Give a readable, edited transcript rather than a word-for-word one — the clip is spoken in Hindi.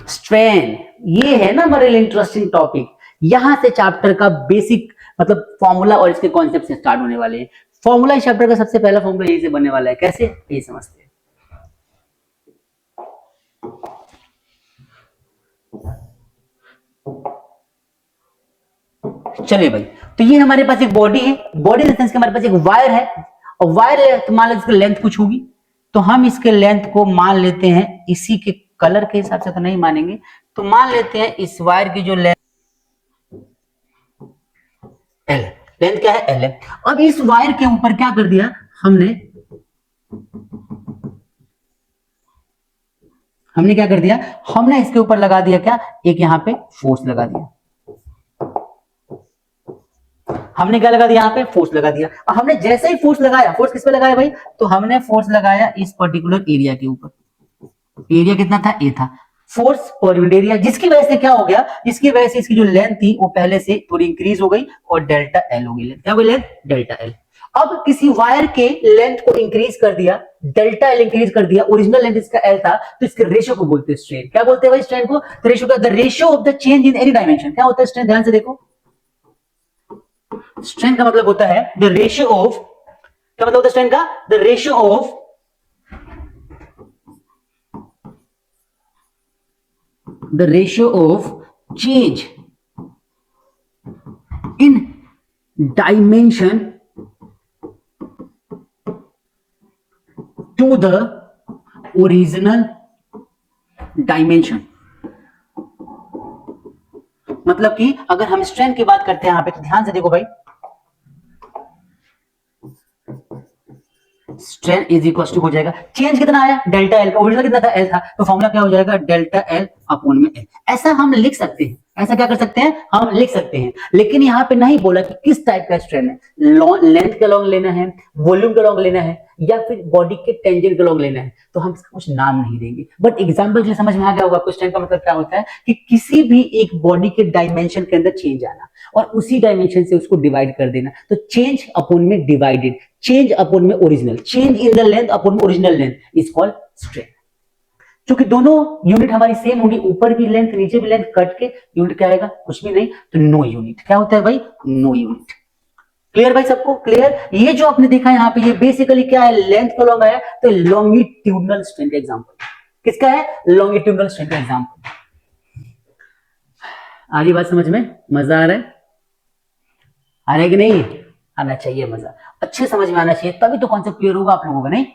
स्ट्रेन, ये है ना हमारे लिए इंटरेस्टिंग टॉपिक। यहां से चैप्टर का बेसिक मतलब फॉर्मूला और इसके कॉन्सेप्ट से स्टार्ट होने वाले हैं। फॉर्मूला इस चैप्टर का सबसे पहला फॉर्मूला यही से बनने वाला है। कैसे, ये समझते हैं। चलिए भाई, तो ये हमारे पास एक बॉडी है, बॉडी इन सेंस के हमारे पास एक वायर है, और वायर तो मान लो इसकी लेंथ कुछ होगी, तो हम इसके लेंथ को मान लेते हैं इसी के कलर के हिसाब से तो नहीं मानेंगे, तो मान लेते हैं इस वायर की जो लेंथ एल, लेंथ क्या है, एल है। अब इस वायर के ऊपर क्या कर दिया हमने, क्या कर दिया हमने, इसके ऊपर लगा दिया क्या, एक यहां पे फोर्स लगा दिया। हमने क्या लगा दिया, यहाँ पे फोर्स लगा दिया। और हमने जैसे ही फोर्स लगाया, फोर्स किस पे लगाया भाई, तो हमने फोर्स लगाया इस पर्टिकुलर एरिया के ऊपर। एरिया कितना था, ए था। फोर्स पर यूनिट एरिया, जिसकी वजह से क्या हो गया, जिसकी वजह से इसकी जो लेंथ थी वो पहले से थोड़ी इंक्रीज हो गई और डेल्टा एल हो गई। क्या हो गई लेंथ, डेल्टा एल। अब किसी वायर के लेंथ को इंक्रीज कर दिया, डेल्टा एल इंक्रीज कर दिया, ओरिजिनल लेंथ इसका एल था, तो इसके रेशियो को बोलते हैं स्ट्रेन। क्या बोलते हैं भाई स्ट्रेन को, रेशियो का, the ratio of the change in any dimension. क्या होता है स्ट्रेन, ध्यान से देखो, स्ट्रेंथ का मतलब होता है द रेशियो ऑफ, क्या मतलब होता है स्ट्रेंथ का, the ratio of change in dimension to the original dimension. मतलब कि अगर हम स्ट्रेंथ की बात करते हैं यहां पे, तो ध्यान से देखो भाई, स्ट्रेन इज इक्वल टू हो जाएगा, चेंज कितना आया, डेल्टा एल का, ओरिजिनल कितना था, एल था, तो फॉर्मूला क्या हो जाएगा, डेल्टा एल अपॉन में एल। ऐसा हम लिख सकते हैं, ऐसा क्या कर सकते हैं, हम लिख सकते हैं। लेकिन यहां पे नहीं बोला कि किस टाइप का स्ट्रेन है, लेंथ के लॉन्ग लेना है, वॉल्यूम के लॉन्ग लेना है, या फिर बॉडी के टेंजेंट के लॉन्ग लेना है, तो हम इसका कुछ नाम नहीं देंगे। बट एग्जाम्पल जो समझ में आ गया होगा, स्ट्रेन का मतलब क्या होता है कि किसी भी एक बॉडी के डायमेंशन के अंदर चेंज आना और उसी डायमेंशन से उसको डिवाइड कर देना, तो चेंज अपॉन में डिवाइडेड, चेंज अपॉन में original, change in the length upon original length is called strain. क्योंकि दोनों यूनिट हमारी सेम होगी, ऊपर भी लेंथ नीचे भी लेंथ, कट के यूनिट क्या आएगा, कुछ भी नहीं, तो नो यूनिट। क्या होता है भाई, नो यूनिट। क्लियर भाई, सबको क्लियर। ये जो आपने देखा यहाँ पे, ये बेसिकली क्या है, लेंथ का लॉन्ग आया, तो लॉन्गिट्यूडनल स्ट्रेन का एग्जांपल किसका है, लॉन्गिट्यूडनल स्ट्रेन का एग्जांपल। आ रही बात समझ में, मजा आ रहा है, आ रहा है कि नहीं, आना चाहिए मजा, अच्छे समझ में आना चाहिए, तभी तो कॉन्सेप्ट क्लियर होगा आप लोगों का, नहीं।